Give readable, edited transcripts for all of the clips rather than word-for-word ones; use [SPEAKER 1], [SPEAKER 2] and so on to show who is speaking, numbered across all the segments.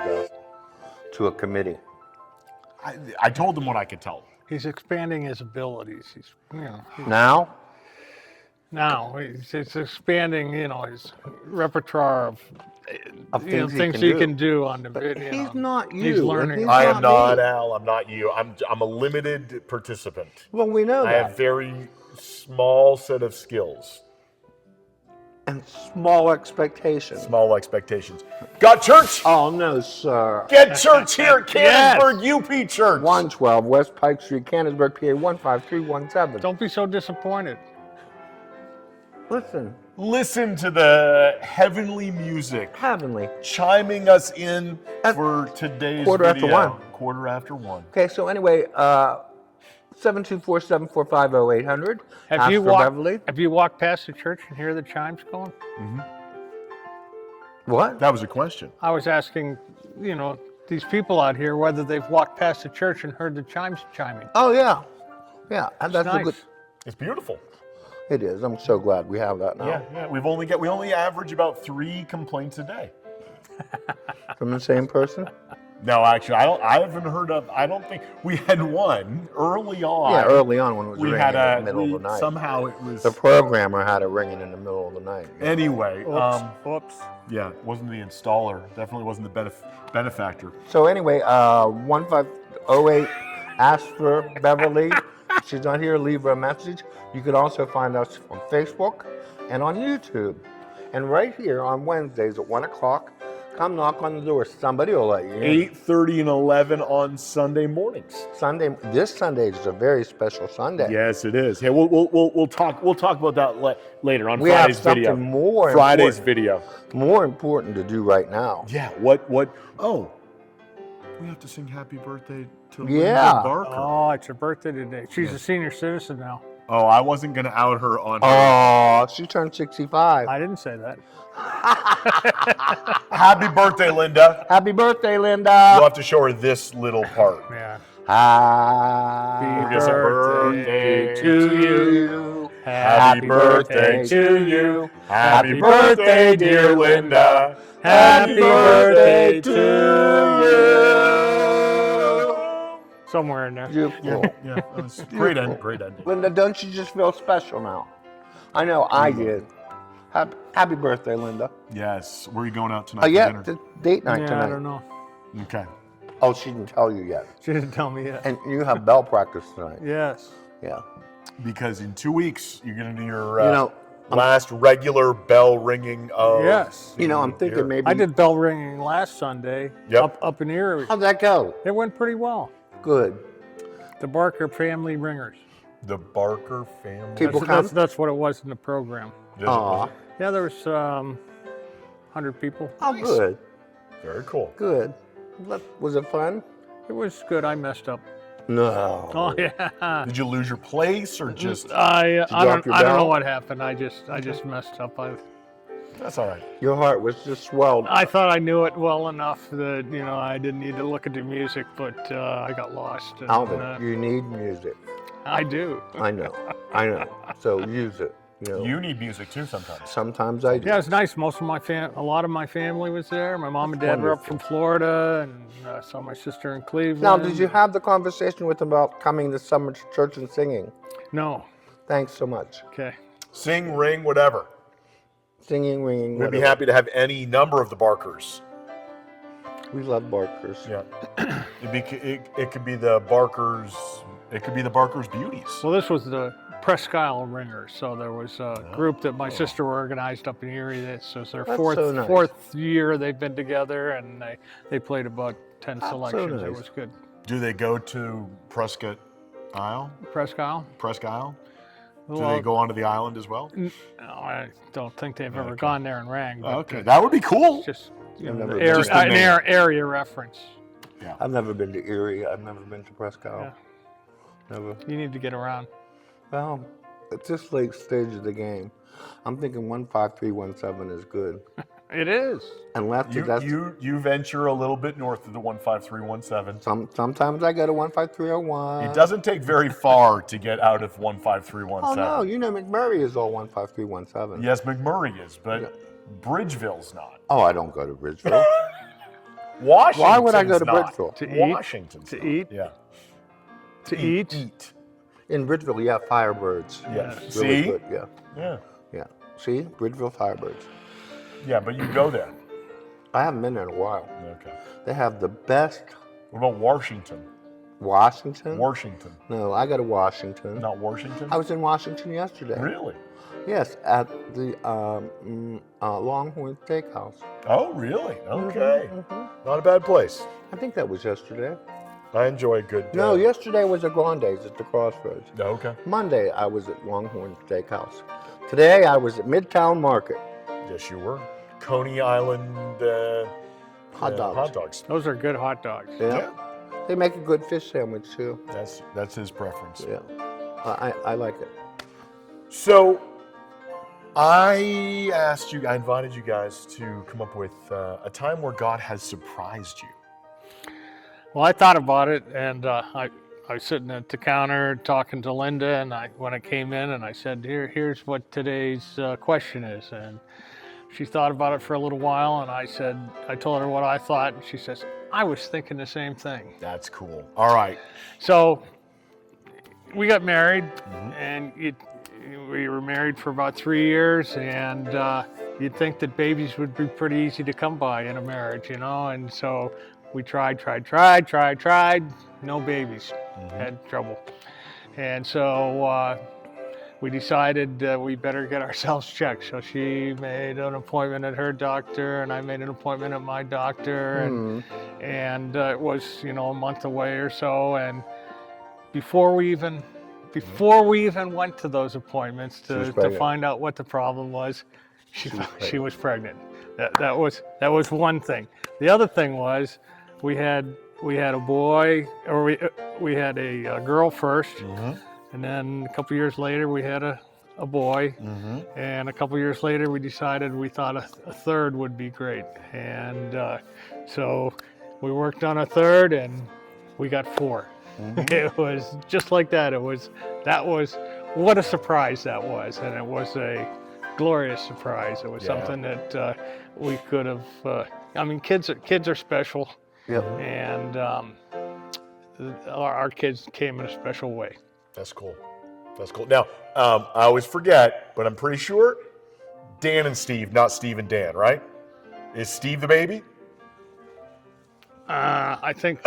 [SPEAKER 1] ago to a committee.
[SPEAKER 2] I told him what I could tell him.
[SPEAKER 3] He's expanding his abilities. He's,
[SPEAKER 1] Now,
[SPEAKER 3] now he's expanding, his repertoire of things he can do on the video.
[SPEAKER 1] he's not you.
[SPEAKER 3] He's
[SPEAKER 1] and
[SPEAKER 3] learning.
[SPEAKER 1] he's
[SPEAKER 2] I am not
[SPEAKER 1] me.
[SPEAKER 2] Al. I'm not you. I'm a limited participant.
[SPEAKER 1] Well, we know
[SPEAKER 2] I
[SPEAKER 1] that.
[SPEAKER 2] have very small set of skills,
[SPEAKER 1] And small expectations.
[SPEAKER 2] small expectations. Got church?
[SPEAKER 1] Oh, no, sir.
[SPEAKER 2] Get church here at Canonsburg UP Church.
[SPEAKER 1] 112 West Pike Street, Canonsburg, PA 15317.
[SPEAKER 3] Don't be so disappointed.
[SPEAKER 1] Listen,
[SPEAKER 2] Listen to the heavenly music
[SPEAKER 1] heavenly.
[SPEAKER 2] chiming us in
[SPEAKER 1] At
[SPEAKER 2] for today's
[SPEAKER 1] quarter after
[SPEAKER 2] video.
[SPEAKER 1] one.
[SPEAKER 2] Quarter after one.
[SPEAKER 1] Okay, so anyway, 724-745-0800.
[SPEAKER 3] Have
[SPEAKER 1] Ask
[SPEAKER 3] you
[SPEAKER 1] for
[SPEAKER 3] walked?
[SPEAKER 1] Beverly.
[SPEAKER 3] Have you walked past the church and hear the chimes going?
[SPEAKER 1] What?
[SPEAKER 2] That was a question.
[SPEAKER 3] I was asking, these people out here whether they've walked past the church and heard the chimes chiming.
[SPEAKER 1] Oh, yeah. Yeah, and that's a
[SPEAKER 3] Nice.
[SPEAKER 1] good.
[SPEAKER 2] It's beautiful.
[SPEAKER 1] It is. I'm so glad we have that now.
[SPEAKER 2] Yeah. We only average about 3 complaints a day.
[SPEAKER 1] From the same person?
[SPEAKER 2] No, actually, I haven't heard of. I don't think we had one early on.
[SPEAKER 1] Yeah, early on when it was
[SPEAKER 2] we
[SPEAKER 1] ringing
[SPEAKER 2] had
[SPEAKER 1] in
[SPEAKER 2] a
[SPEAKER 1] the middle of the night.
[SPEAKER 2] somehow it was.
[SPEAKER 1] The programmer had it ringing in the middle of the night.
[SPEAKER 2] Anyway,
[SPEAKER 3] Whoops.
[SPEAKER 2] yeah, it wasn't the installer. Definitely wasn't the benefactor.
[SPEAKER 1] So anyway, 1508, ask for Beverly. If she's not here, leave her a message. You can also find us on Facebook and on YouTube. And right here on Wednesdays at 1 o'clock, come knock on the door. Somebody will let you in.
[SPEAKER 2] 8:30 and 11 on Sunday mornings.
[SPEAKER 1] This Sunday is a very special Sunday.
[SPEAKER 2] Yes, it is. Yeah, we'll talk about that later on
[SPEAKER 1] We have
[SPEAKER 2] Friday's video.
[SPEAKER 1] something more
[SPEAKER 2] Friday's
[SPEAKER 1] important.
[SPEAKER 2] video.
[SPEAKER 1] More important to do right now.
[SPEAKER 2] Yeah. What? Oh, we have to sing Happy Birthday to
[SPEAKER 1] Yeah.
[SPEAKER 2] Linda Barker.
[SPEAKER 3] Oh, it's her birthday today. She's a senior citizen now.
[SPEAKER 2] Oh, I wasn't gonna out her on.
[SPEAKER 1] Oh, she turned 65.
[SPEAKER 3] I didn't say that.
[SPEAKER 2] Happy birthday, Linda.
[SPEAKER 1] Happy birthday, Linda.
[SPEAKER 2] You'll have to show her this little part.
[SPEAKER 3] Yeah.
[SPEAKER 1] Happy
[SPEAKER 2] Yes, birthday
[SPEAKER 3] to you.
[SPEAKER 2] Happy birthday
[SPEAKER 3] to you.
[SPEAKER 2] Happy birthday, dear Linda.
[SPEAKER 3] Happy birthday to you. Somewhere in there.
[SPEAKER 1] Beautiful.
[SPEAKER 2] Yeah, that was great ending.
[SPEAKER 1] Linda, don't you just feel special now? I know I did. Happy birthday, Linda.
[SPEAKER 2] Yes. Where are you going out tonight for
[SPEAKER 1] Yeah,
[SPEAKER 2] dinner?
[SPEAKER 1] the date night
[SPEAKER 3] Yeah,
[SPEAKER 1] tonight.
[SPEAKER 3] I don't know.
[SPEAKER 2] Okay.
[SPEAKER 1] Oh, she didn't tell you yet.
[SPEAKER 3] She didn't tell me yet.
[SPEAKER 1] And you have bell practice tonight.
[SPEAKER 3] Yes.
[SPEAKER 1] Yeah.
[SPEAKER 2] Because in 2 weeks you're gonna do your
[SPEAKER 1] You know,
[SPEAKER 2] last regular bell ringing of.
[SPEAKER 3] Yes.
[SPEAKER 1] I'm thinking maybe.
[SPEAKER 3] I did bell ringing last Sunday
[SPEAKER 2] Yep.
[SPEAKER 3] up in Erie.
[SPEAKER 1] How'd that go?
[SPEAKER 3] It went pretty well.
[SPEAKER 1] Good.
[SPEAKER 3] The Barker family ringers.
[SPEAKER 2] The Barker family.
[SPEAKER 1] People
[SPEAKER 3] That's what it was in the program.
[SPEAKER 1] Aw.
[SPEAKER 3] Yeah, there was 100 people.
[SPEAKER 1] Oh, good.
[SPEAKER 2] Very cool.
[SPEAKER 1] Good. Was it fun?
[SPEAKER 3] It was good. I messed up.
[SPEAKER 1] No.
[SPEAKER 3] Oh yeah.
[SPEAKER 2] Did you lose your place or just?
[SPEAKER 3] I
[SPEAKER 1] drop
[SPEAKER 3] don't
[SPEAKER 1] your
[SPEAKER 3] I don't know
[SPEAKER 1] bell?
[SPEAKER 3] what happened. I just messed up.
[SPEAKER 2] That's all right.
[SPEAKER 1] Your heart was just swelled.
[SPEAKER 3] I thought I knew it well enough that I didn't need to look at the music, but I got lost. And,
[SPEAKER 1] Alvin, you need music.
[SPEAKER 3] I do.
[SPEAKER 1] I know. I know. So use it.
[SPEAKER 2] You need music too sometimes.
[SPEAKER 1] Sometimes I do.
[SPEAKER 3] Yeah, it was nice. Most of a lot of my family was there. My mom and dad were up from Florida, and I saw my sister in Cleveland.
[SPEAKER 1] Now, did you have the conversation with them about coming this summer to church and singing?
[SPEAKER 3] No.
[SPEAKER 1] Thanks so much.
[SPEAKER 3] Okay.
[SPEAKER 2] Sing, ring, whatever.
[SPEAKER 1] Singing, ringing.
[SPEAKER 2] We'd be
[SPEAKER 1] whatever.
[SPEAKER 2] happy to have any number of the Barkers.
[SPEAKER 1] We love Barkers.
[SPEAKER 2] Yeah. It could be the Barkers. It could be the Barkers Beauties.
[SPEAKER 3] Well, this was the Presque Isle Ringers. So there was a group that my sister organized up in Erie. This was their
[SPEAKER 1] That's
[SPEAKER 3] fourth
[SPEAKER 1] so nice.
[SPEAKER 3] fourth year they've been together, and they played about 10
[SPEAKER 1] That's so
[SPEAKER 3] selections. It
[SPEAKER 1] nice.
[SPEAKER 3] was good.
[SPEAKER 2] Do they go to Prescott Isle?
[SPEAKER 3] Presque Isle?
[SPEAKER 2] Presque Isle? Do
[SPEAKER 3] Well,
[SPEAKER 2] they go onto the island as well?
[SPEAKER 3] no, I don't think they've ever gone there and rang. But
[SPEAKER 2] Okay, that would be cool.
[SPEAKER 3] it's just
[SPEAKER 1] I've never
[SPEAKER 3] the
[SPEAKER 1] been.
[SPEAKER 2] Just the
[SPEAKER 3] an
[SPEAKER 2] name.
[SPEAKER 3] area reference.
[SPEAKER 1] I've never been to Erie. I've never been to Presque Isle.
[SPEAKER 3] Yeah.
[SPEAKER 1] Never.
[SPEAKER 3] You need to get around.
[SPEAKER 1] Well, at this late stage of the game, I'm thinking 15317 is good.
[SPEAKER 3] It is.
[SPEAKER 1] Unless that's
[SPEAKER 2] You venture a little bit north of the 15317.
[SPEAKER 1] sometimes I go to 15301.
[SPEAKER 2] It doesn't take very far to get out of 15317.
[SPEAKER 1] Oh no, McMurray is all 15317.
[SPEAKER 2] Yes, McMurray is, but Bridgeville's not.
[SPEAKER 1] Oh, I don't go to Bridgeville.
[SPEAKER 2] Washington.
[SPEAKER 1] Why would I go to Bridgeville?
[SPEAKER 3] To eat?
[SPEAKER 2] Washington's
[SPEAKER 3] To
[SPEAKER 2] not.
[SPEAKER 3] eat?
[SPEAKER 2] Yeah.
[SPEAKER 3] To eat?
[SPEAKER 2] Eat.
[SPEAKER 1] In Bridgeville, yeah, Firebirds.
[SPEAKER 2] Yeah.
[SPEAKER 1] Really
[SPEAKER 2] See?
[SPEAKER 1] good, yeah.
[SPEAKER 2] Yeah.
[SPEAKER 1] Yeah. See? Bridgeville Firebirds.
[SPEAKER 2] Yeah, but you go there.
[SPEAKER 1] I haven't been there in a while.
[SPEAKER 2] Okay.
[SPEAKER 1] They have the best
[SPEAKER 2] What about Washington?
[SPEAKER 1] Washington.
[SPEAKER 2] Washington.
[SPEAKER 1] No, I go to Washington.
[SPEAKER 2] Not Washington?
[SPEAKER 1] I was in Washington yesterday.
[SPEAKER 2] Really?
[SPEAKER 1] Yes, at the Longhorn Steakhouse.
[SPEAKER 2] Oh, really? Okay.
[SPEAKER 1] Mhm.
[SPEAKER 2] Not a bad place.
[SPEAKER 1] I think that was yesterday.
[SPEAKER 2] I enjoy a good.
[SPEAKER 1] No, yesterday was at Grande's at the Crossroads.
[SPEAKER 2] Okay.
[SPEAKER 1] Monday, I was at Longhorn Steakhouse. Today, I was at Midtown Market.
[SPEAKER 2] Yes, you were. Coney Island
[SPEAKER 1] Hot dogs.
[SPEAKER 2] Hot dogs.
[SPEAKER 3] Those are good hot dogs.
[SPEAKER 1] Yeah. They make a good fish sandwich too.
[SPEAKER 2] That's his preference.
[SPEAKER 1] Yeah. I like it.
[SPEAKER 2] So, I invited you guys to come up with a time where God has surprised you.
[SPEAKER 3] Well, I thought about it, and I was sitting at the counter talking to Linda, and when I came in, and I said, here's what today's question is. And she thought about it for a little while, and I told her what I thought, and she says, I was thinking the same thing.
[SPEAKER 2] That's cool. All right.
[SPEAKER 3] So we got married, and we were married for about 3 years, and you'd think that babies would be pretty easy to come by in a marriage, you know, and so we tried, no babies, had trouble. And so we decided we better get ourselves checked. So she made an appointment at her doctor, and I made an appointment at my doctor, and it was, you know, a month away or so. And before we even went to those appointments to find out what the problem was, she was pregnant. That was one thing. The other thing was we had a boy, or we had a girl first. And then a couple years later, we had a boy. And a couple years later, we decided we thought a third would be great. And so we worked on a third, and we got 4. It was just like that. What a surprise that was. And it was a glorious surprise. It was something that we could have, kids are special.
[SPEAKER 1] Yep.
[SPEAKER 3] And our kids came in a special way.
[SPEAKER 2] That's cool. That's cool. Now, I always forget, but I'm pretty sure Dan and Steve, not Steve and Dan, right? Is Steve the baby?
[SPEAKER 3] I think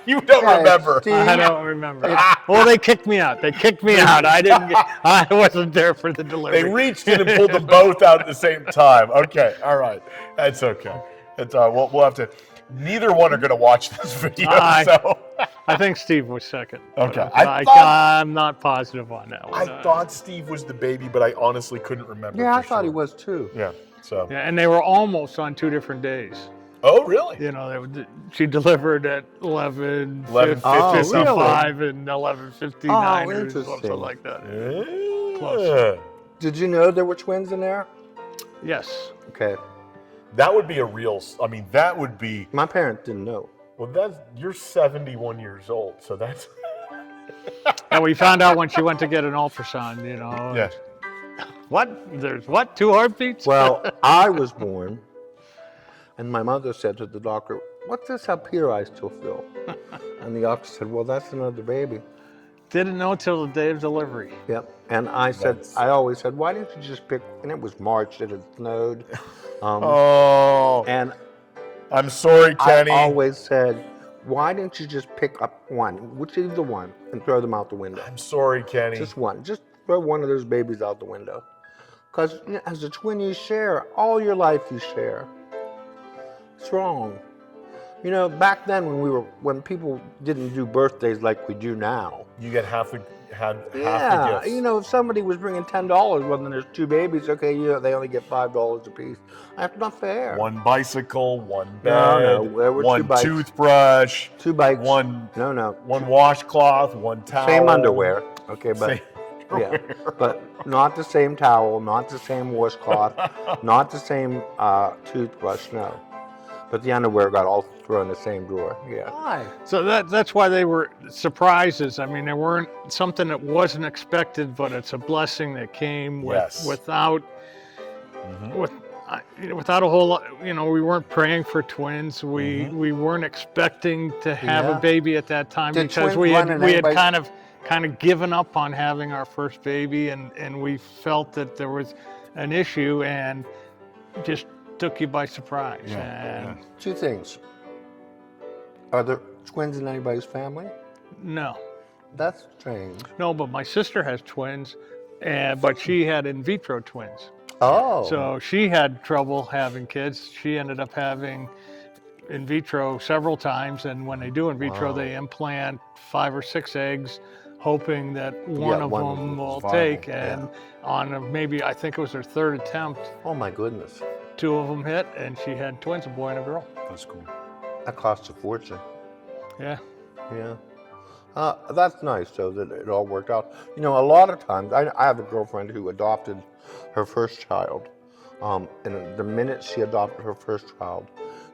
[SPEAKER 2] You don't remember.
[SPEAKER 3] I don't remember. Well, they kicked me out. I wasn't there for the delivery.
[SPEAKER 2] They reached in and pulled them both out at the same time. Okay, all right. That's okay. That's all right. We'll have to. Neither one are going to watch this video, so.
[SPEAKER 3] I think Steve was second.
[SPEAKER 2] Okay.
[SPEAKER 3] I'm not positive on that one.
[SPEAKER 2] I thought Steve was the baby, but I honestly couldn't remember.
[SPEAKER 1] Yeah, I
[SPEAKER 2] for
[SPEAKER 1] thought he
[SPEAKER 2] sure.
[SPEAKER 1] was too.
[SPEAKER 2] Yeah. So.
[SPEAKER 3] Yeah, and they were almost on 2 different days.
[SPEAKER 2] Oh, really?
[SPEAKER 3] You know, she delivered at 11:55
[SPEAKER 1] really?
[SPEAKER 3] and 11:59 or
[SPEAKER 1] interesting.
[SPEAKER 3] something like that.
[SPEAKER 2] Yeah.
[SPEAKER 3] Close.
[SPEAKER 1] Did you know there were twins in there?
[SPEAKER 3] Yes.
[SPEAKER 1] Okay.
[SPEAKER 2] That would be a real. I mean, that would be.
[SPEAKER 1] My parents didn't know.
[SPEAKER 2] Well, you're 71 years old, so that's.
[SPEAKER 3] And we found out when she went to get an ultrasound, you know.
[SPEAKER 2] Yeah.
[SPEAKER 3] What? There's what? 2 heartbeats?
[SPEAKER 1] Well, I was born, and my mother said to the doctor, "What's this up here I still feel?" And the doctor said, "Well, that's another baby."
[SPEAKER 3] Didn't know till the day of delivery.
[SPEAKER 1] Yep. And I said, I always said, "Why didn't you just pick?" And it was March; it had snowed. And
[SPEAKER 2] I'm sorry, Kenny.
[SPEAKER 1] I always said, "Why didn't you just pick up one, whichever one, and throw them out the window?
[SPEAKER 2] I'm sorry, Kenny.
[SPEAKER 1] Just one. Just throw one of those babies out the window." Because as a twin, you share all your life. You share. It's wrong. You know, back then when people didn't do birthdays like we do now.
[SPEAKER 2] You get half the
[SPEAKER 1] Yeah,
[SPEAKER 2] gifts.
[SPEAKER 1] you know, if somebody was bringing $10, well, then there's 2 babies. Okay, they only get $5 a piece. That's not fair.
[SPEAKER 2] One bicycle, one bed,
[SPEAKER 1] No, there were 2
[SPEAKER 2] one
[SPEAKER 1] bikes.
[SPEAKER 2] toothbrush,
[SPEAKER 1] 2 bikes.
[SPEAKER 2] one
[SPEAKER 1] No.
[SPEAKER 2] one washcloth, one towel.
[SPEAKER 1] Same underwear. Okay, but
[SPEAKER 2] Same
[SPEAKER 1] yeah, but not the same towel, not the same washcloth, not the same toothbrush. No, but the underwear got all thrown in the same drawer. Yeah. Why?
[SPEAKER 3] So that's why they were surprises. I mean, they weren't something that wasn't expected, but it's a blessing that came
[SPEAKER 2] Yes.
[SPEAKER 3] without without a whole lot, we weren't praying for twins. We weren't expecting to have
[SPEAKER 1] Yeah.
[SPEAKER 3] a baby at that time
[SPEAKER 1] Did
[SPEAKER 3] because
[SPEAKER 1] twins
[SPEAKER 3] we
[SPEAKER 1] run
[SPEAKER 3] had
[SPEAKER 1] in
[SPEAKER 3] we had
[SPEAKER 1] anybody's-
[SPEAKER 3] kind of given up on having our first baby, and we felt that there was an issue and just took you by surprise. And
[SPEAKER 1] Two things. Are there twins in anybody's family?
[SPEAKER 3] no,
[SPEAKER 1] That's strange.
[SPEAKER 3] but my sister has twins, but she had in vitro twins.
[SPEAKER 1] Oh.
[SPEAKER 3] So she had trouble having kids. She ended up having in vitro several times, and when they do in vitro,
[SPEAKER 1] Wow.
[SPEAKER 3] they implant 5 or 6 eggs, hoping that one of
[SPEAKER 1] one
[SPEAKER 3] them will
[SPEAKER 2] viable,
[SPEAKER 3] take. And on maybe, I think it was her 3rd attempt,
[SPEAKER 1] Oh my goodness.
[SPEAKER 3] 2 of them hit, and she had twins, a boy and a girl.
[SPEAKER 2] That's cool.
[SPEAKER 1] That costs a fortune.
[SPEAKER 3] Yeah.
[SPEAKER 1] Yeah. That's nice, though, that it all worked out. A lot of times, I have a girlfriend who adopted her first child. And the minute she adopted her first child,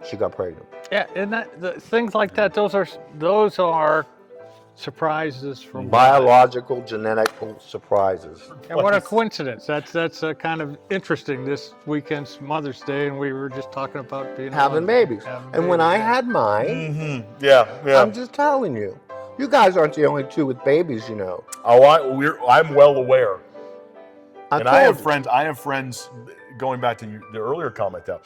[SPEAKER 1] she got pregnant.
[SPEAKER 3] Yeah, and things like that, those are surprises from God.
[SPEAKER 1] Biological, genetical surprises.
[SPEAKER 3] And what a coincidence. That's kind of interesting. This weekend's Mother's Day, and we were just talking about being a
[SPEAKER 1] Having
[SPEAKER 3] mother,
[SPEAKER 1] babies.
[SPEAKER 3] having
[SPEAKER 1] And when
[SPEAKER 3] babies,
[SPEAKER 1] I
[SPEAKER 3] yeah.
[SPEAKER 1] had mine,
[SPEAKER 2] Mm-hmm. Yeah.
[SPEAKER 1] I'm just telling you, you guys aren't the only two with babies,
[SPEAKER 2] Oh, I'm well aware. And I have
[SPEAKER 1] told you.
[SPEAKER 2] friends, going back to the earlier comment though,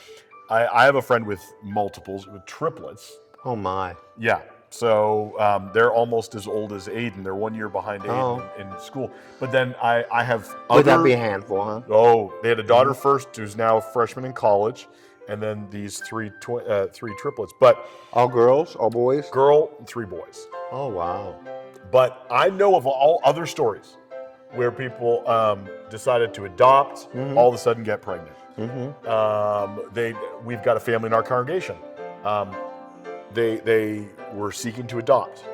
[SPEAKER 2] I have a friend with multiples, with triplets.
[SPEAKER 1] Oh my.
[SPEAKER 2] Yeah. So they're almost as old as Aiden. They're 1 year behind Aiden
[SPEAKER 1] Oh.
[SPEAKER 2] in school. But then I have
[SPEAKER 1] Would
[SPEAKER 2] other.
[SPEAKER 1] that be a handful, huh?
[SPEAKER 2] Oh, they had a daughter first who's now a freshman in college, and then these three triplets. But
[SPEAKER 1] All girls, all boys?
[SPEAKER 2] girl and 3 boys.
[SPEAKER 1] Oh wow.
[SPEAKER 2] But I know of all other stories where people decided to adopt, all of a sudden get pregnant. We've got a family in our congregation. They were seeking to adopt.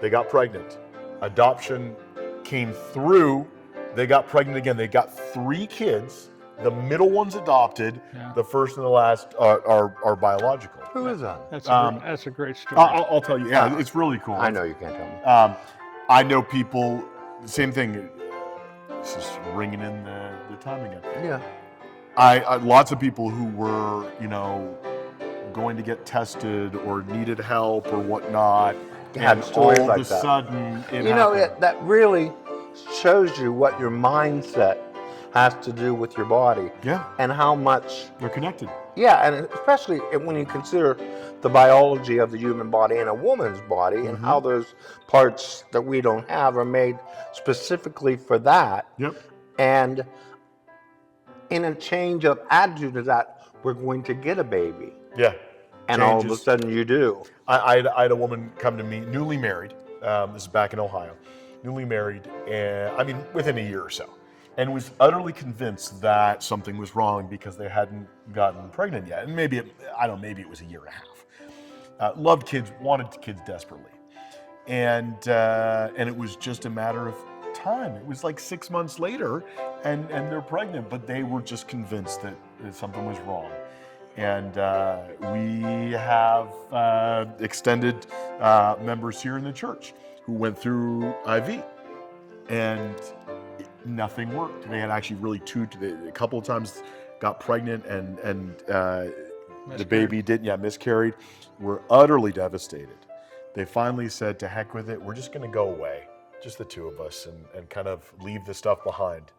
[SPEAKER 2] They got pregnant. Adoption came through. They got pregnant again. They got 3 kids. The middle one's adopted.
[SPEAKER 3] Yeah.
[SPEAKER 2] The first and the last are biological.
[SPEAKER 1] Who is that?
[SPEAKER 3] That's a great story.
[SPEAKER 2] I'll tell you. Yeah, it's really cool.
[SPEAKER 1] I know you can't tell me.
[SPEAKER 2] I know people. Same thing. This is ringing in the time again.
[SPEAKER 1] Yeah.
[SPEAKER 2] I lots of people who were going to get tested or needed help or whatnot.
[SPEAKER 1] Had
[SPEAKER 2] and
[SPEAKER 1] stories
[SPEAKER 2] all
[SPEAKER 1] like
[SPEAKER 2] of a
[SPEAKER 1] that.
[SPEAKER 2] sudden it happened.
[SPEAKER 1] That really shows you what your mindset has to do with your body
[SPEAKER 2] Yeah,
[SPEAKER 1] and how much.
[SPEAKER 2] they're connected.
[SPEAKER 1] Yeah, and especially when you consider the biology of the human body and a woman's body and how those parts that we don't have are made specifically for that.
[SPEAKER 2] Yep.
[SPEAKER 1] And in a change of attitude to that, we're going to get a baby.
[SPEAKER 2] Yeah.
[SPEAKER 1] And all of a
[SPEAKER 2] Changes.
[SPEAKER 1] sudden you do.
[SPEAKER 2] I had a woman come to me, newly married. This is back in Ohio, newly married, and I mean within a year or so, and was utterly convinced that something was wrong because they hadn't gotten pregnant yet. And maybe maybe it was a year and a half. Loved kids, wanted kids desperately, and it was just a matter of time. It was like 6 months later, and they're pregnant, but they were just convinced that something was wrong. And we have extended members here in the church who went through IV, and nothing worked. They had actually really a couple of times got pregnant, and the baby miscarried. Were utterly devastated. They finally said, "To heck with it. We're just going to go away, just the 2 of us, and kind of leave the stuff behind."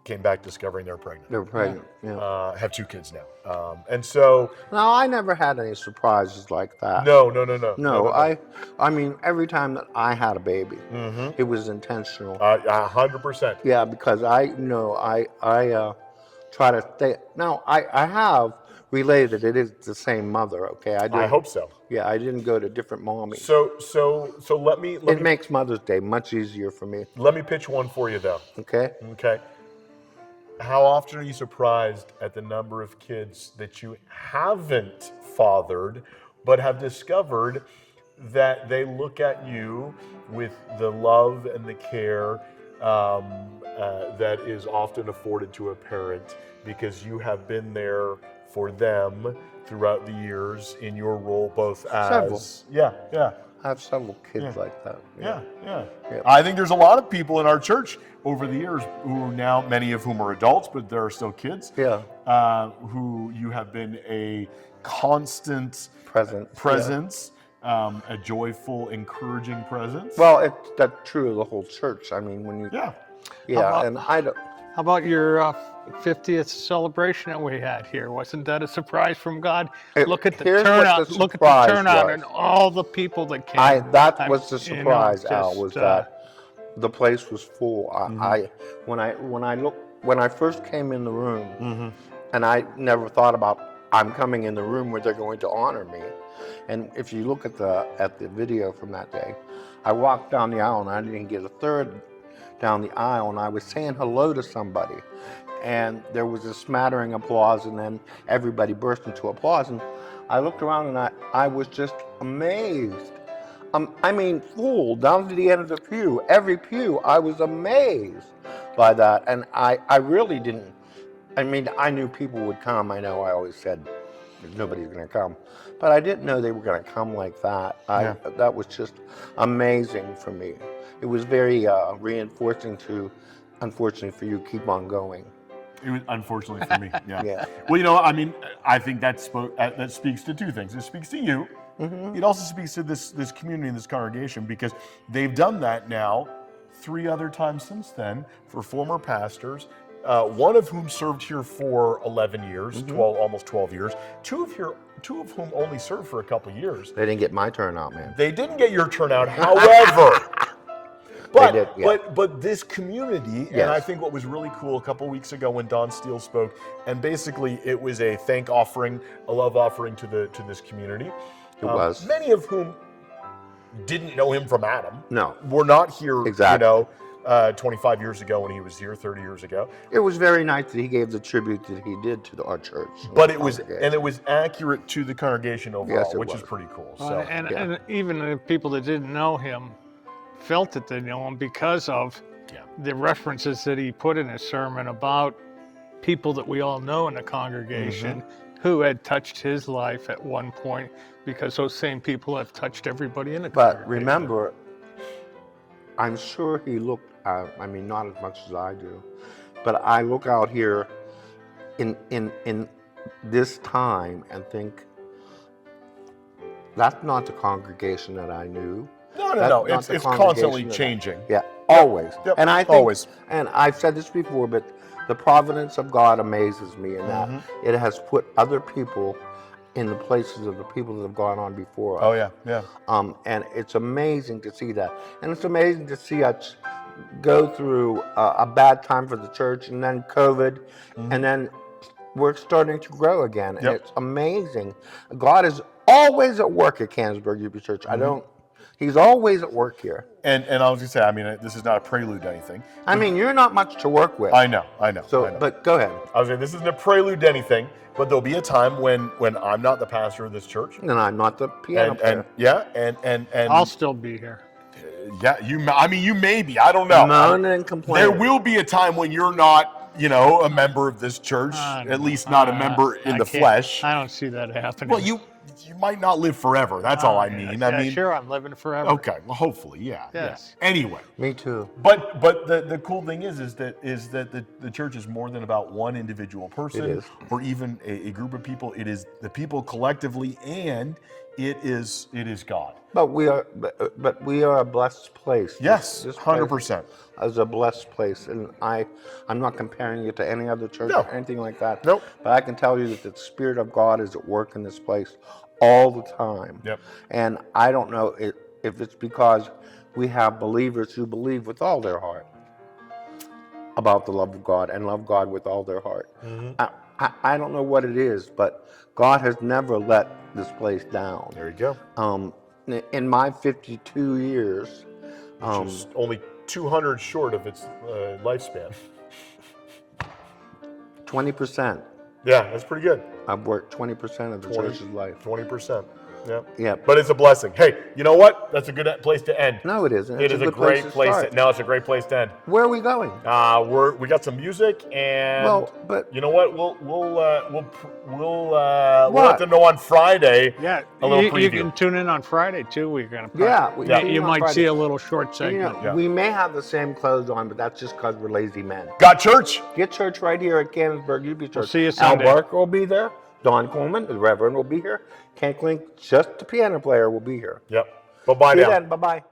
[SPEAKER 2] Came back discovering they're pregnant.
[SPEAKER 1] They're pregnant. Yeah.
[SPEAKER 2] Have 2 kids now, and so
[SPEAKER 1] No, I never had any surprises like that.
[SPEAKER 2] no.
[SPEAKER 1] No, I mean, every time that I had a baby, it was intentional.
[SPEAKER 2] 100%.
[SPEAKER 1] Yeah, because I try to stay. Now, I have related. It is the same mother. Okay,
[SPEAKER 2] I hope so.
[SPEAKER 1] Yeah, I didn't go to different mommies.
[SPEAKER 2] So let me
[SPEAKER 1] It makes Mother's Day much easier for me.
[SPEAKER 2] let me pitch one for you though.
[SPEAKER 1] Okay.
[SPEAKER 2] Okay. How often are you surprised at the number of kids that you haven't fathered, but have discovered that they look at you with the love and the care that is often afforded to a parent because you have been there for them throughout the years in your role both as
[SPEAKER 1] Several.
[SPEAKER 2] yeah
[SPEAKER 1] have several kids
[SPEAKER 2] Yeah.
[SPEAKER 1] like that.
[SPEAKER 2] Yeah.
[SPEAKER 1] Yeah.
[SPEAKER 2] I think there's a lot of people in our church over the years who now, many of whom are adults, but there are still kids,
[SPEAKER 1] Yeah.
[SPEAKER 2] who you have been a constant
[SPEAKER 1] Presence.
[SPEAKER 2] presence, a joyful, encouraging presence.
[SPEAKER 1] Well, that's true of the whole church. I mean, when you.
[SPEAKER 2] yeah.
[SPEAKER 1] Yeah,
[SPEAKER 3] about-
[SPEAKER 1] and I don't.
[SPEAKER 3] How about your 50th celebration that we had here? Wasn't that a surprise from God? Look at the
[SPEAKER 1] Here's what
[SPEAKER 3] turnout.
[SPEAKER 1] the
[SPEAKER 3] Look at the
[SPEAKER 1] surprise
[SPEAKER 3] turnout
[SPEAKER 1] was.
[SPEAKER 3] and all the people that came.
[SPEAKER 1] That was the
[SPEAKER 3] You know,
[SPEAKER 1] surprise, Al,
[SPEAKER 3] just,
[SPEAKER 1] was that the place was full. When I first came in the room, and I never thought about I'm coming in the room where they're going to honor me. And if you look at the video from that day, I walked down the aisle and I didn't get a third down the aisle, and I was saying hello to somebody, and there was a smattering applause, and then everybody burst into applause, and I looked around and I was just amazed. I mean, full down to the end of the pew, every pew. I was amazed by that, and I really didn't. I mean, I knew people would come. I know I always said nobody's going to come, but I didn't know they were going to come like that. That was just amazing for me. It was very reinforcing to, unfortunately for you, keep on going.
[SPEAKER 2] It was, unfortunately for me, yeah.
[SPEAKER 1] Yeah.
[SPEAKER 2] Well, I mean, I think that speaks to two things. It speaks to you. It also speaks to this community and this congregation, because they've done that now 3 other times since then for former pastors, one of whom served here for 11 years, 12, almost 12 years, two of whom only served for a couple of years.
[SPEAKER 1] They didn't get my turnout, man.
[SPEAKER 2] They didn't get your turnout, however. But,
[SPEAKER 1] did, yeah.
[SPEAKER 2] but this community, and I think what was really cool a couple weeks ago when Don Steele spoke, and basically it was a thank offering, a love offering to this community.
[SPEAKER 1] It was.
[SPEAKER 2] Many of whom didn't know him from Adam.
[SPEAKER 1] No.
[SPEAKER 2] Were not here,
[SPEAKER 1] Exactly.
[SPEAKER 2] 25 years ago when he was here, 30 years ago.
[SPEAKER 1] It was very nice that he gave the tribute that he did to our church.
[SPEAKER 2] But it was accurate to the congregation overall,
[SPEAKER 1] Yes, it
[SPEAKER 2] which
[SPEAKER 1] was.
[SPEAKER 2] is pretty cool.
[SPEAKER 3] Well,
[SPEAKER 2] So
[SPEAKER 3] and even the people that didn't know him felt that they knew him because of the references that he put in his sermon about people that we all know in the congregation who had touched his life at one point, because those same people have touched everybody in the congregation.
[SPEAKER 1] But remember, I'm sure he looked, I mean, not as much as I do, but I look out here in this time and think, that's not the congregation that I knew.
[SPEAKER 2] no,
[SPEAKER 1] That's not
[SPEAKER 2] it's
[SPEAKER 1] the
[SPEAKER 2] constantly
[SPEAKER 1] congregation that I-
[SPEAKER 2] changing.
[SPEAKER 1] Yeah, always.
[SPEAKER 2] Yep,
[SPEAKER 1] And I think,
[SPEAKER 2] always.
[SPEAKER 1] and I've said this before, but the providence of God amazes me in that it has put other people in the places of the people that have gone on before us.
[SPEAKER 2] Oh yeah.
[SPEAKER 1] And it's amazing to see that. And it's amazing to see us go through a bad time for the church, and then COVID, and then we're starting to grow again. And it's amazing. God is always at work at Canonsburg UP Church. He's always at work here.
[SPEAKER 2] And I was gonna say, I mean, this is not a prelude to anything.
[SPEAKER 1] I mean, you're not much to work with.
[SPEAKER 2] I know.
[SPEAKER 1] So,
[SPEAKER 2] I know.
[SPEAKER 1] but go ahead.
[SPEAKER 2] I was saying, this isn't a prelude to anything, but there'll be a time when I'm not the pastor of this church.
[SPEAKER 1] And I'm not the piano player.
[SPEAKER 2] And
[SPEAKER 3] I'll still be here.
[SPEAKER 2] you may be. I don't know.
[SPEAKER 1] Moan and complain.
[SPEAKER 2] There will be a time when you're not, a member of this church, at least not a member in the flesh.
[SPEAKER 3] I don't see that happening.
[SPEAKER 2] Well, you might not live forever. That's all I mean.
[SPEAKER 3] Yeah, sure, I'm living forever.
[SPEAKER 2] Okay. Well, hopefully, yeah.
[SPEAKER 3] Yes.
[SPEAKER 2] Yeah. Anyway.
[SPEAKER 1] Me too.
[SPEAKER 2] But the cool thing is that the church is more than about one individual person
[SPEAKER 1] It is.
[SPEAKER 2] or even a group of people. It is the people collectively, and it is God.
[SPEAKER 1] But we are a blessed place.
[SPEAKER 2] Yes,
[SPEAKER 1] This
[SPEAKER 2] 100%.
[SPEAKER 1] Is a blessed place, and I'm not comparing it to any other church
[SPEAKER 2] No.
[SPEAKER 1] or anything like that.
[SPEAKER 2] Nope.
[SPEAKER 1] But I can tell you that the Spirit of God is at work in this place all the time.
[SPEAKER 2] Yep.
[SPEAKER 1] And I don't know if it's because we have believers who believe with all their heart about the love of God and love God with all their heart. I don't know what it is, but God has never let this place down.
[SPEAKER 2] There you go.
[SPEAKER 1] In my 52 years,
[SPEAKER 2] Which is only 200 short of its lifespan.
[SPEAKER 1] 20%.
[SPEAKER 2] Yeah, that's pretty good.
[SPEAKER 1] I've worked 20% of the church's life.
[SPEAKER 2] 20%. Yep.
[SPEAKER 1] Yep.
[SPEAKER 2] But it's a blessing. Hey, you know what? That's a good place to end.
[SPEAKER 1] No, it isn't.
[SPEAKER 2] It
[SPEAKER 1] It's
[SPEAKER 2] is a
[SPEAKER 1] good
[SPEAKER 2] great place.
[SPEAKER 1] start.
[SPEAKER 2] No, it's a great place to end.
[SPEAKER 1] Where are we going?
[SPEAKER 2] We got some music, and
[SPEAKER 1] Well, but
[SPEAKER 2] you know what? We'll let
[SPEAKER 1] What?
[SPEAKER 2] them know on Friday.
[SPEAKER 3] Yeah,
[SPEAKER 2] A little
[SPEAKER 3] you
[SPEAKER 2] preview.
[SPEAKER 3] can tune in on Friday too. We're gonna.
[SPEAKER 1] yeah,
[SPEAKER 2] Yeah.
[SPEAKER 3] You might see a little short
[SPEAKER 1] You know,
[SPEAKER 3] segment.
[SPEAKER 2] Yeah.
[SPEAKER 1] we may have the same clothes on, but that's just because we're lazy men.
[SPEAKER 2] Got church.
[SPEAKER 1] Get church right here at Canonsburg UP Church.
[SPEAKER 3] see you
[SPEAKER 1] Al
[SPEAKER 3] Sunday.
[SPEAKER 1] Barker will be there. Don Coleman, the Reverend, will be here. Ken Klink, just the piano player, will be here.
[SPEAKER 2] Yep. Bye bye
[SPEAKER 1] See you
[SPEAKER 2] now.
[SPEAKER 1] then. Bye bye.